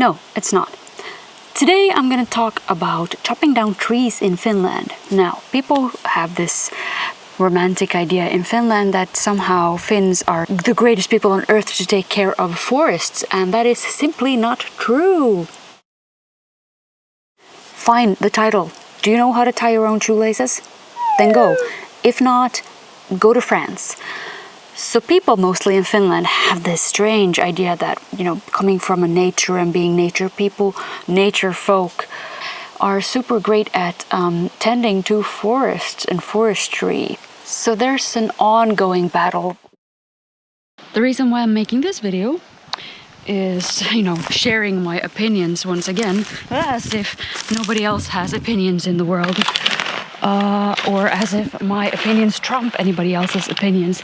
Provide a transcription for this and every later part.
No, it's not. Today I'm going to talk about chopping down trees in Finland. Now, people have this romantic idea in Finland that somehow Finns are the greatest people on earth to take care of forests, and that is simply not true. Find the title. Do you know how to tie your own shoelaces? Then go. If not, go to France. So people mostly in Finland have this strange idea that, coming from nature and being nature people, nature folk, are super great at tending to forests and forestry. So there's an ongoing battle. The reason why I'm making this video is, sharing my opinions once again, as if nobody else has opinions in the world, or as if my opinions trump anybody else's opinions.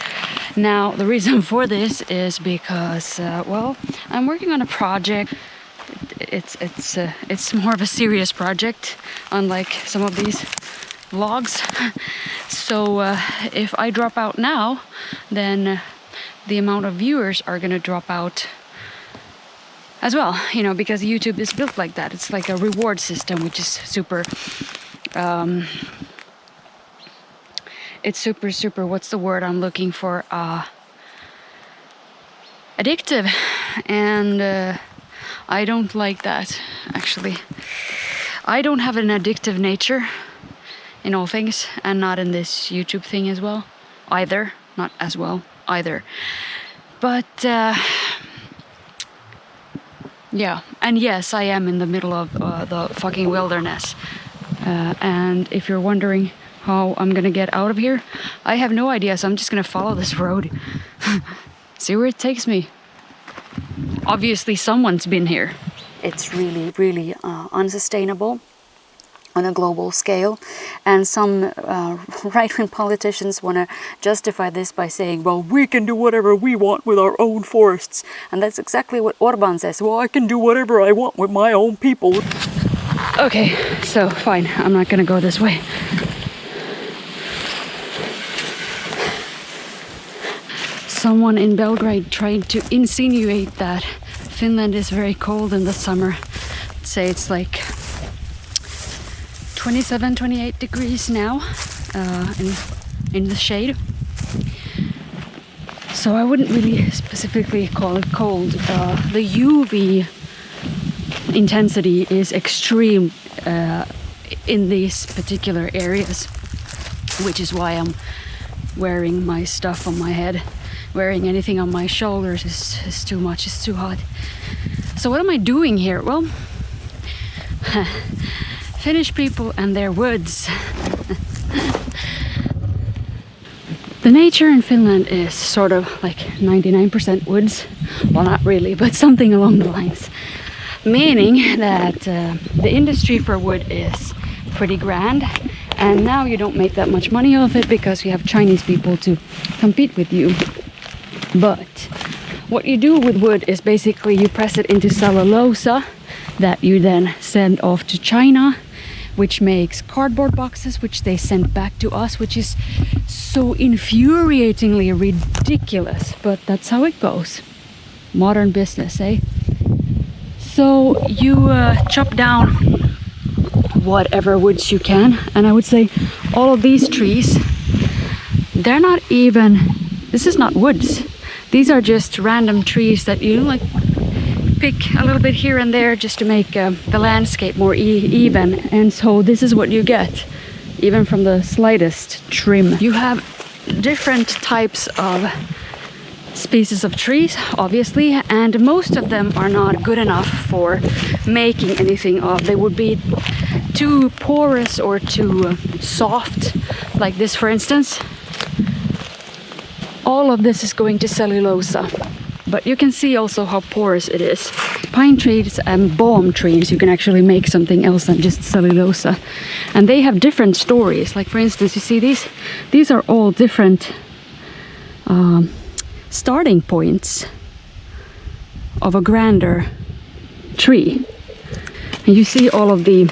Now, the reason for this is because, I'm working on a project. It's more of a serious project, unlike some of these vlogs. So if I drop out now, then the amount of viewers are gonna drop out as well, because YouTube is built like that. It's like a reward system, which is super it's super, what's the word I'm looking for, addictive, and I don't like that, actually. I don't have an addictive nature in all things, and not in this YouTube thing as well, either, not as well, either. But yeah, and yes, I am in the middle of the fucking wilderness. And if you're wondering how I'm gonna get out of here, I have no idea, so I'm just gonna follow this road. See where it takes me. Obviously, someone's been here. It's really unsustainable on a global scale, and some right-wing politicians want to justify this by saying, well, we can do whatever we want with our own forests, and that's exactly what Orban says. Well, I can do whatever I want with my own people. Okay, so fine, I'm not gonna go this way. Someone in Belgrade tried to insinuate that Finland is very cold in the summer. Say it's like 27, 28 degrees now in the shade. So I wouldn't really specifically call it cold. The UV intensity is extreme in these particular areas, which is why I'm wearing my stuff on my head. Wearing anything on my shoulders is too much, it's too hot. So what am I doing here? Well, Finnish people and their woods. The nature in Finland is sort of like 99% woods. Well, not really, but something along the lines. Meaning that the industry for wood is pretty grand, and now you don't make that much money off it because you have Chinese people to compete with you. But what you do with wood is basically you press it into cellulose that you then send off to China, which makes cardboard boxes, which they send back to us, which is so infuriatingly ridiculous, but that's how it goes. Modern business, eh? So you chop down whatever woods you can, and I would say all of these trees, they're not even, this is not woods. These are just random trees that you like pick a little bit here and there just to make the landscape more even, and so this is what you get, even from the slightest trim. You have different types of species of trees, obviously, and most of them are not good enough for making anything of. They would be too porous or too soft, like this for instance. All of this is going to cellulose, but you can see also how porous it is. Pine trees and balm trees, you can actually make something else than just cellulose, and they have different stories. Like for instance, you see these are all different starting points of a grander tree. And you see all of the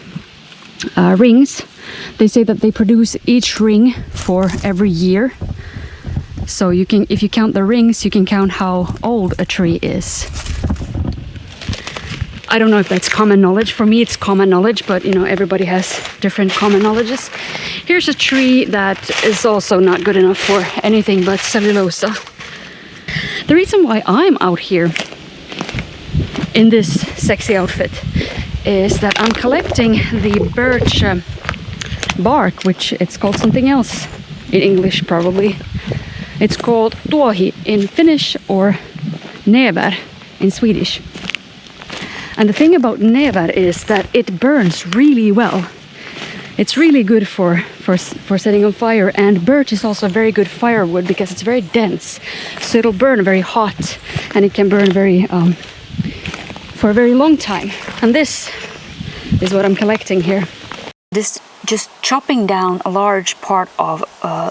rings. They say that they produce each ring for every year. So you can, if you count the rings, you can count how old a tree is. I don't know if that's common knowledge. For me, it's common knowledge, but you know, everybody has different common knowledges. Here's a tree that is also not good enough for anything but cellulosa. The reason why I'm out here in this sexy outfit is that I'm collecting the birch bark, which it's called something else in English probably. It's called tuohi in Finnish or näver in Swedish. And the thing about näver is that it burns really well. It's really good for setting on fire, and birch is also very good firewood because it's very dense. So it'll burn very hot, and it can burn very for a very long time. And this is what I'm collecting here. This just chopping down a large part of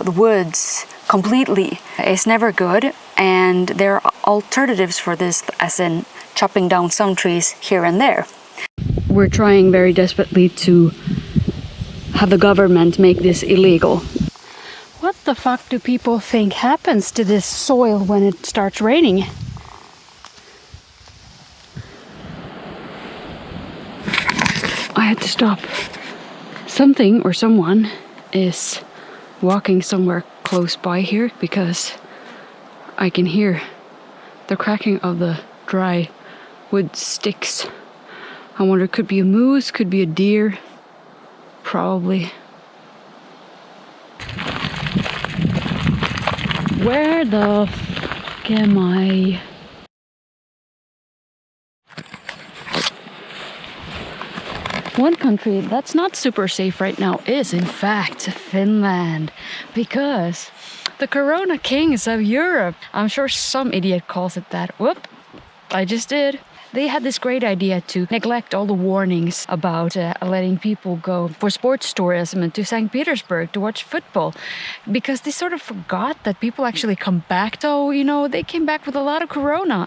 the woods completely is never good, and there are alternatives for this, as in chopping down some trees here and there. We're trying very desperately to have the government make this illegal. What the fuck do people think happens to this soil when it starts raining? I had to stop. Something or someone is walking somewhere close by here because I can hear the cracking of the dry wood sticks. I wonder, could be a moose, could be a deer, probably. Where the fuck am I? One country that's not super safe right now is, in fact, Finland, because the Corona Kings of Europe. I'm sure some idiot calls it that. Whoop, I just did. They had this great idea to neglect all the warnings about letting people go for sports tourism to St. Petersburg to watch football, because they sort of forgot that people actually come back, though, you know, they came back with a lot of corona.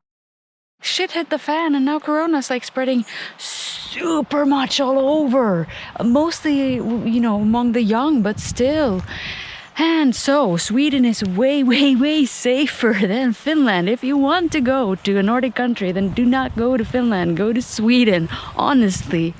Shit hit the fan, and now corona's like spreading super much all over, mostly, you know, among the young, but still. And so Sweden is way, way, way safer than Finland. If you want to go to a Nordic country, then do not go to Finland, go to Sweden, honestly.